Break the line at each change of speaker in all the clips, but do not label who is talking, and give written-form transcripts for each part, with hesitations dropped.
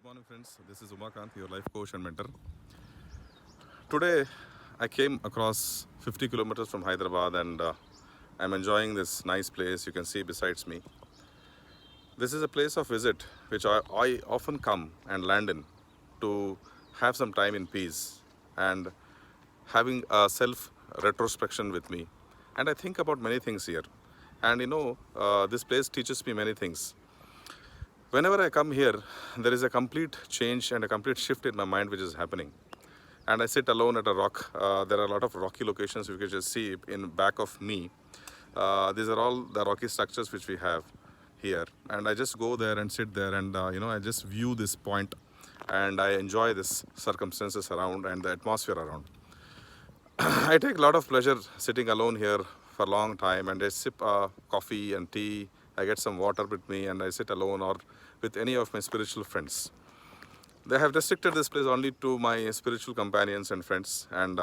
Good morning, friends. This is Umakant, your life coach and mentor. Today, I came across 50 kilometers from Hyderabad and I'm enjoying this nice place you can see besides me. This is a place of visit which I often come and land in to have some time in peace and having a self retrospection with me. And I think about many things here. And this place teaches me many things. Whenever I come here, there is a complete change and a complete shift in my mind which is happening. And I sit alone at a rock. There are a lot of rocky locations you can just see in back of me. These are all the rocky structures which we have here. And I just go there and sit there and I just view this point and I enjoy this circumstances around and the atmosphere around. I take a lot of pleasure sitting alone here for a long time and I sip coffee and tea. I get some water with me and I sit alone or with any of my spiritual friends. They have restricted this place only to my spiritual companions and friends, and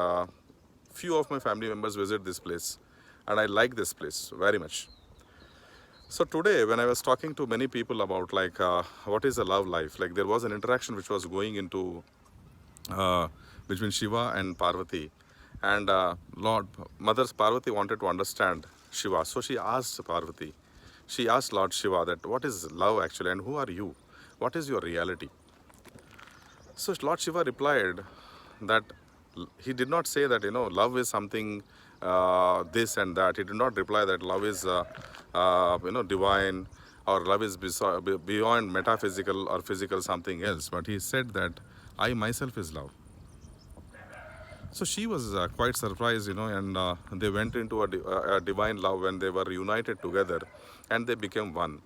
few of my family members visit this place, and I like this place very much. So today, when I was talking to many people about what is a love life, like there was an interaction which was going into between Shiva and Parvati, and Lord Mother Parvati wanted to understand Shiva, so she asked Parvati, she asked Lord Shiva that what is love actually, and who are you? What is your reality? So Lord Shiva replied that he did not say that love is something this and that. He did not reply that love is divine or love is beyond metaphysical or physical something else. But he said that I myself is love. So she was quite surprised, and they went into a divine love when they were united together and they became one.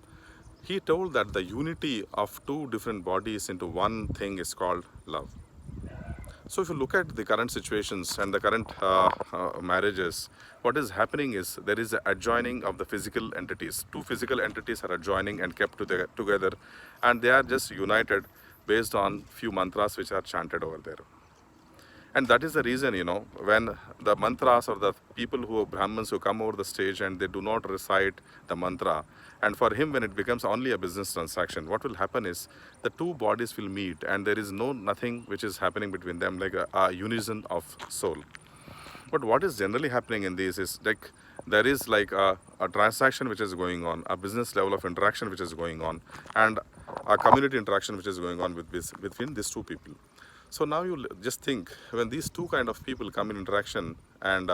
He told that the unity of two different bodies into one thing is called love. So if you look at the current situations and the current marriages, what is happening is there is a adjoining of the physical entities. Two physical entities are adjoining and kept together and they are just united based on few mantras which are chanted over there. And that is the reason, when the mantras or the people who are Brahmins who come over the stage and they do not recite the mantra, and for him, when it becomes only a business transaction, what will happen is the two bodies will meet and there is nothing which is happening between them like a unison of soul. But what is generally happening in this is like there is like a transaction which is going on, a business level of interaction which is going on, and a community interaction which is going on between these two people. So now you just think when these two kind of people come in interaction and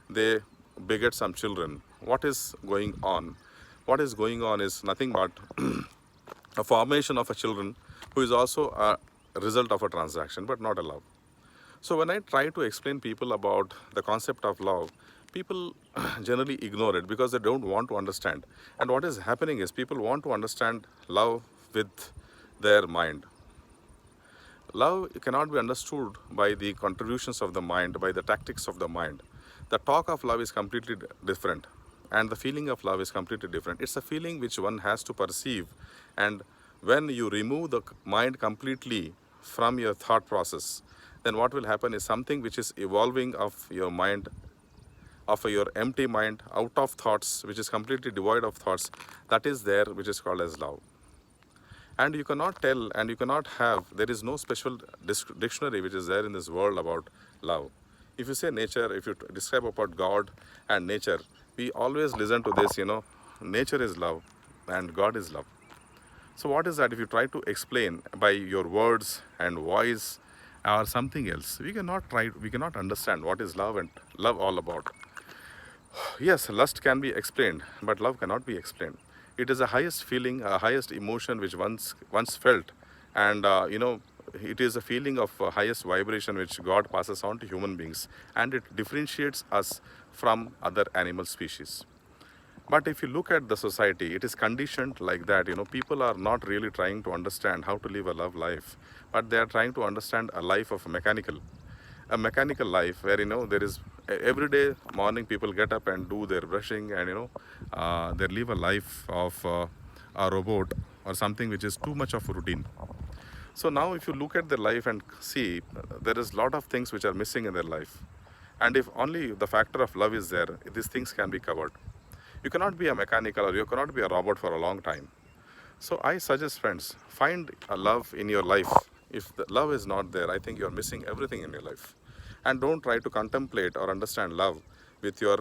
they beget some children, what is going on? What is going on is nothing but a formation of a children who is also a result of a transaction but not a love. So when I try to explain people about the concept of love, people generally ignore it because they don't want to understand. And what is happening is people want to understand love with their mind. Love cannot be understood by the contributions of the mind, by the tactics of the mind. The talk of love is completely different, and the feeling of love is completely different. It's a feeling which one has to perceive, and when you remove the mind completely from your thought process, then what will happen is something which is evolving of your mind, of your empty mind, out of thoughts, which is completely devoid of thoughts, that is there, which is called as love. And you cannot tell and you cannot have, there is no special dictionary which is there in this world about love. If you say nature, if you describe about God and nature, we always listen to this, nature is love and God is love. So what is that? If you try to explain by your words and voice or something else, we cannot understand what is love and love all about. Yes, lust can be explained, but love cannot be explained. It is the highest feeling, a highest emotion which once felt, and it is a feeling of highest vibration which God passes on to human beings, and it differentiates us from other animal species. But if you look at the society, it is conditioned like that. People are not really trying to understand how to live a love life, but they are trying to understand a life of a mechanical life where there is every day morning people get up and do their brushing and they live a life of a robot or something which is too much of a routine. So now if you look at their life and see there is a lot of things which are missing in their life, and if only the factor of love is there, these things can be covered. You cannot be a mechanical or you cannot be a robot for a long time. So I suggest, friends, find a love in your life. If the love is not there, I think you're missing everything in your life. And don't try to contemplate or understand love with your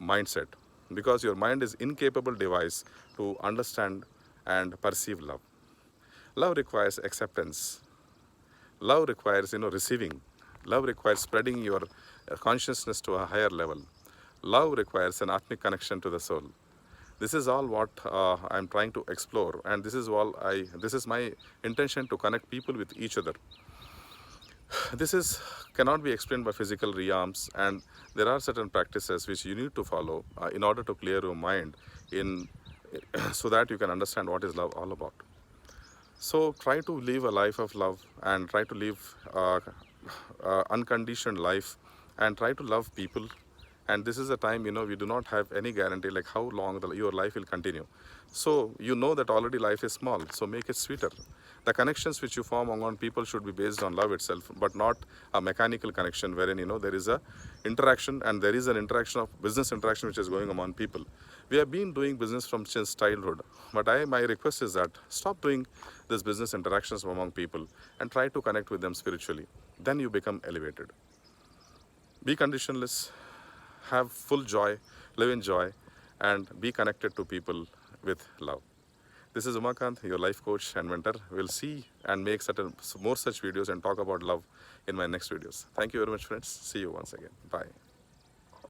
mindset, because your mind is incapable device to understand and perceive love. Love requires acceptance. Love requires, receiving. Love requires spreading your consciousness to a higher level. Love requires an atmic connection to the soul. This is all what I'm trying to explore, and this is my intention, to connect people with each other. This is cannot be explained by physical realms, and there are certain practices which you need to follow in order to clear your mind in so that you can understand what is love all about. So try to live a life of love, and try to live unconditioned life, and try to love people. And this is a time, we do not have any guarantee like how long your life will continue. So you know that already life is small, so make it sweeter. The connections which you form among people should be based on love itself, but not a mechanical connection wherein there is a interaction, and there is an interaction of business interaction which is going among people. We have been doing business from since childhood, but my request is that stop doing this business interactions among people and try to connect with them spiritually. Then you become elevated. Be conditionless, have full joy, live in joy, and be connected to people with love. This is Umakant, your life coach and mentor. We'll see and make more such videos and talk about love in my next videos. Thank you very much, friends. See you once again. Bye.